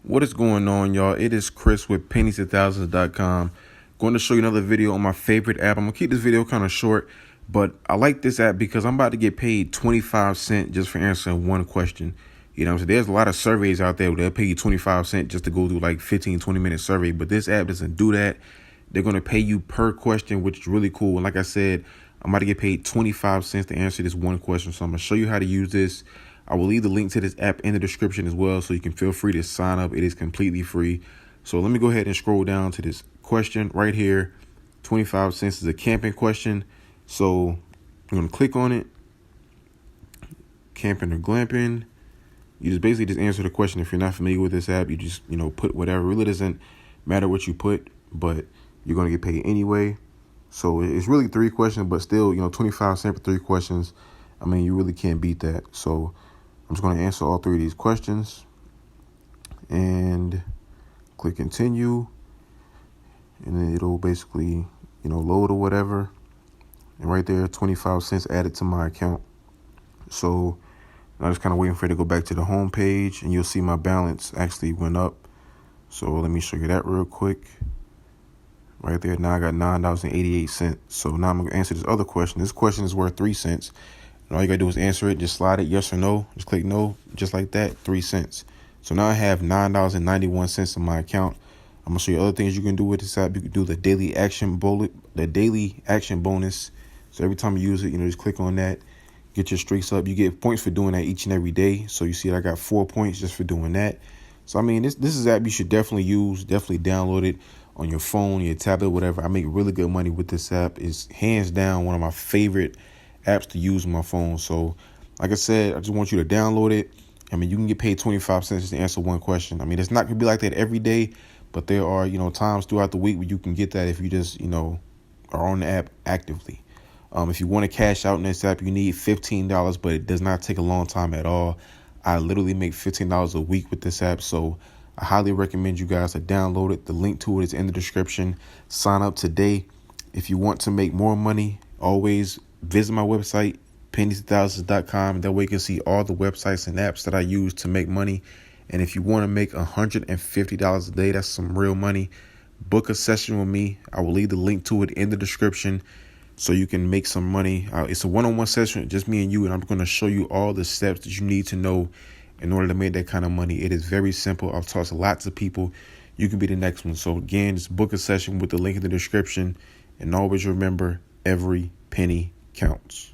What is going on, y'all? It is Chris with pennies2000s.com. Going to show you another video on my favorite app. I'm going to keep this video kind of short, but I like this app because I'm about to get paid 25 cents just for answering one question. You know what I'm saying? There's a lot of surveys out there where they'll pay you 25 cents just to go through like 15, 20-minute survey, but this app doesn't do that. They're going to pay you per question, which is really cool. And like I said, I'm about to get paid 25 cents to answer this one question. So I'm going to show you how to use this. I will leave the link to this app in the description as well, so you can feel free to sign up. It is completely free. So let me go ahead and scroll down to this question right here. 25 cents is a camping question. So I'm going to click on it. Camping or glamping. You just basically just answer the question. If you're not familiar with this app, you just, put whatever. It really doesn't matter what you put, but you're going to get paid anyway. So it's really 3 questions, but still, 25 cents for 3 questions. I mean, you really can't beat that. So I'm just going to answer all 3 of these questions and click continue. And then it'll basically, load or whatever. And right there, 25 cents added to my account. So I'm just kind of waiting for it to go back to the home page, and you'll see my balance actually went up. So let me show you that real quick. Right there, now I got $9.88. So now I'm going to answer this other question. This question is worth 3 cents. And all you got to do is answer it. Just slide it yes or no. Just click no, just like that, 3 cents. So now I have $9.91 in my account. I'm going to show you other things you can do with this app. You can do the daily action bonus. So every time you use it, just click on that. Get your streaks up. You get points for doing that each and every day. So you see I got 4 points just for doing that. So, I mean, this is an app you should definitely use. Definitely download it on your phone, your tablet, whatever. I make really good money with this app. It's hands down one of my favorite apps to use on my phone. So, like I said, I just want you to download it. I mean, you can get paid 25 cents to answer one question. I mean, it's not going to be like that every day, but there are, times throughout the week where you can get that if you just, are on the app actively. If you want to cash out in this app, you need $15, but it does not take a long time at all. I literally make $15 a week with this app, so I highly recommend you guys to download it. The link to it is in the description. Sign up today. If you want to make more money, always visit my website, pennies2000s.com. That way you can see all the websites and apps that I use to make money. And if you want to make $150 a day, that's some real money, book a session with me. I will leave the link to it in the description, so you can make some money. It's a one-on-one session, just me and you, and I'm going to show you all the steps that you need to know in order to make that kind of money. It is very simple. I've taught lots of people. You can be the next one. So again, just book a session with the link in the description, and always remember, every penny counts.